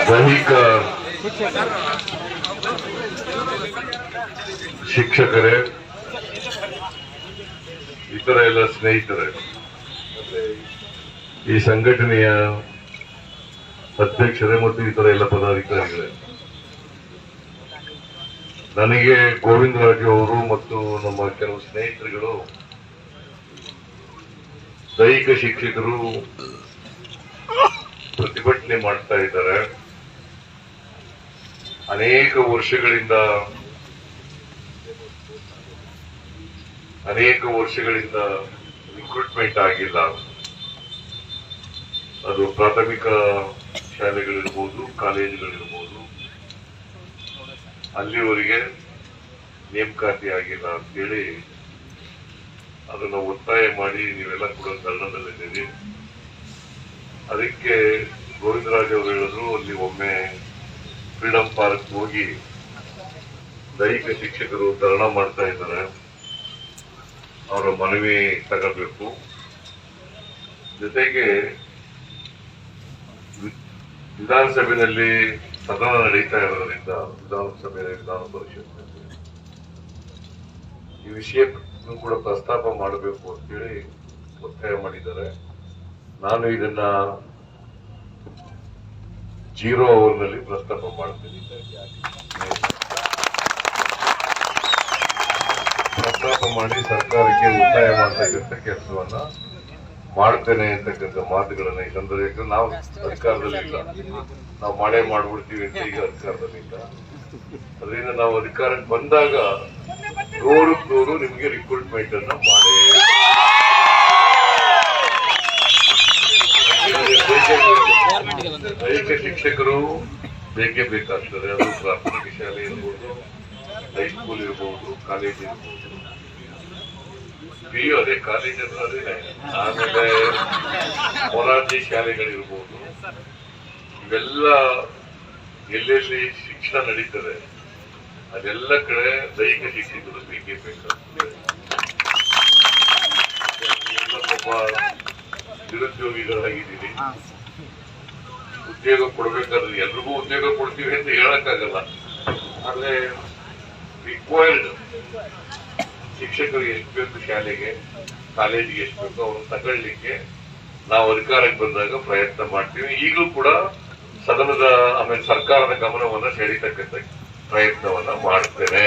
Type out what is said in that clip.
ದೈಹಿಕ ಶಿಕ್ಷಕರೇ, ಇತರ ಎಲ್ಲ ಸ್ನೇಹಿತರೇ, ಈ ಸಂಘಟನೆಯ ಅಧ್ಯಕ್ಷರೇ ಮತ್ತು ಇತರ ಎಲ್ಲ ಪದಾಧಿಕಾರಿಗಳೇ, ನನಗೆ ಗೋವಿಂದರಾಜು ಅವರು ಮತ್ತು ನಮ್ಮ ಕೆಲವು ಸ್ನೇಹಿತರುಗಳು ದೈಹಿಕ ಶಿಕ್ಷಕರು ಪ್ರತಿಭಟನೆ ಮಾಡ್ತಾ ಇದ್ದಾರೆ. ಅನೇಕ ವರ್ಷಗಳಿಂದ ರಿಕ್ರೂಟ್ಮೆಂಟ್ ಆಗಿಲ್ಲ. ಅದು ಪ್ರಾಥಮಿಕ ಶಾಲೆಗಳಿರ್ಬೋದು, ಕಾಲೇಜುಗಳಿರ್ಬೋದು, ಅಲ್ಲಿವರೆಗೆ ನೇಮಕಾತಿ ಆಗಿಲ್ಲ ಅಂತೇಳಿ ಅದನ್ನ ಒತ್ತಾಯ ಮಾಡಿ ನೀವೆಲ್ಲ ಕೂಡ ಧರಣದಲ್ಲಿದ್ದೀರಿ. ಅದಕ್ಕೆ ಗೋವಿಂದರಾಜ್ ಅವರು ಹೇಳಿದ್ರು, ಅಲ್ಲಿ ಒಮ್ಮೆ ಫ್ರೀಡಂ ಪಾರ್ಕ್ ಹೋಗಿ ದೈಹಿಕ ಶಿಕ್ಷಕರು ಧರಣ ಮಾಡ್ತಾ ಇದ್ದಾರೆ, ಅವರ ಮನವಿ ತಗೋಬೇಕು. ಜೊತೆಗೆ ವಿಧಾನಸಭೆಯಲ್ಲಿ ಸದನ ನಡೀತಾ ಇರೋದ್ರಿಂದ ವಿಧಾನ ಪರಿಷತ್ನಲ್ಲಿ ಈ ವಿಷಯವನ್ನು ಕೂಡ ಪ್ರಸ್ತಾಪ ಮಾಡಬೇಕು ಅಂತೇಳಿ ಒತ್ತಾಯ ಮಾಡಿದ್ದಾರೆ. ನಾನು ಇದನ್ನ 0 ಅವರ್ನಲ್ಲಿ ಪ್ರಸ್ತಾಪ ಮಾಡ್ತೀನಿ. ಪ್ರಸ್ತಾಪ ಮಾಡಿ ಸರ್ಕಾರಕ್ಕೆ ಒತ್ತಾಯ ಮಾಡ್ತಕ್ಕಂಥ ಕೆಲಸವನ್ನ ಮಾಡ್ತೇನೆ ಅಂತಕ್ಕಂಥ ಮಾತುಗಳನ್ನ ಈ ಸಂದರ್ಭದಲ್ಲಿ, ನಾವು ಅಧಿಕಾರದಲ್ಲಿಲ್ಲ, ನಾವು ಮಾಡ್ಬಿಡ್ತೀವಿ ಅಂತ ಈಗ ಅಧಿಕಾರದಲ್ಲಿಲ್ಲ. ಅದರಿಂದ ನಾವು ಅಧಿಕಾರಕ್ಕೆ ಬಂದಾಗ 100% ನಿಮಗೆ ರಿಕ್ರೂಟ್ಮೆಂಟ್ ಅನ್ನ ಮಾಡೇ ದೈಹಿಕ ಶಿಕ್ಷಕರು ಬೇಕೇ ಬೇಕಾಗ್ತದೆ. ಅದು ಪ್ರಾಥಮಿಕ ಶಾಲೆ ಇರ್ಬೋದು, ಹೈಸ್ಕೂಲ್ ಇರ್ಬೋದು, ಕಾಲೇಜ್ ಇರ್ಬೋದು, PU ಅದೇ ಕಾಲೇಜ್ ಅದೇನೆ, ಆಮೇಲೆ ಮೊರಾರ್ಜಿ ಶಾಲೆಗಳಿರ್ಬೋದು, ಇವೆಲ್ಲ ಎಲ್ಲೆಲ್ಲಿ ಶಿಕ್ಷಣ ನಡೀತದೆ ಅದೆಲ್ಲ ಕಡೆ ದೈಹಿಕ ಶಿಕ್ಷಕರು ಬೇಕೇ ಬೇಕಾಗ್ತದೆ. ಒಬ್ಬ ನಿರುದ್ಯೋಗಿಗಳಾಗಿದ್ದೀರಿ, ಉದ್ಯೋಗ ಕೊಡ್ಬೇಕಾದ್ರೆ ಎಲ್ರಿಗೂ ಉದ್ಯೋಗ ಕೊಡ್ತೀವಿ ಅಂತ ಹೇಳಕ್ಕಾಗಲ್ಲ. ಆದ್ರೆ ರಿಕ್ವೈರ್ಡ್ ಶಿಕ್ಷಕರು ಎಷ್ಟು ಬೇಕು, ಶಾಲೆಗೆ ಕಾಲೇಜಿಗೆ ಎಷ್ಟು ಬೇಕು ಅವ್ರನ್ನ ತಗೊಳ್ಳಿಕ್ಕೆ ನಾವು ಅಧಿಕಾರಕ್ಕೆ ಬಂದಾಗ ಪ್ರಯತ್ನ ಮಾಡ್ತೀವಿ. ಈಗಲೂ ಕೂಡ ಸದನದ ಆಮೇಲೆ ಸರ್ಕಾರದ ಗಮನವನ್ನ ಸೆಳೀತಕ್ಕಂಥ ಪ್ರಯತ್ನವನ್ನ ಮಾಡ್ತೇನೆ.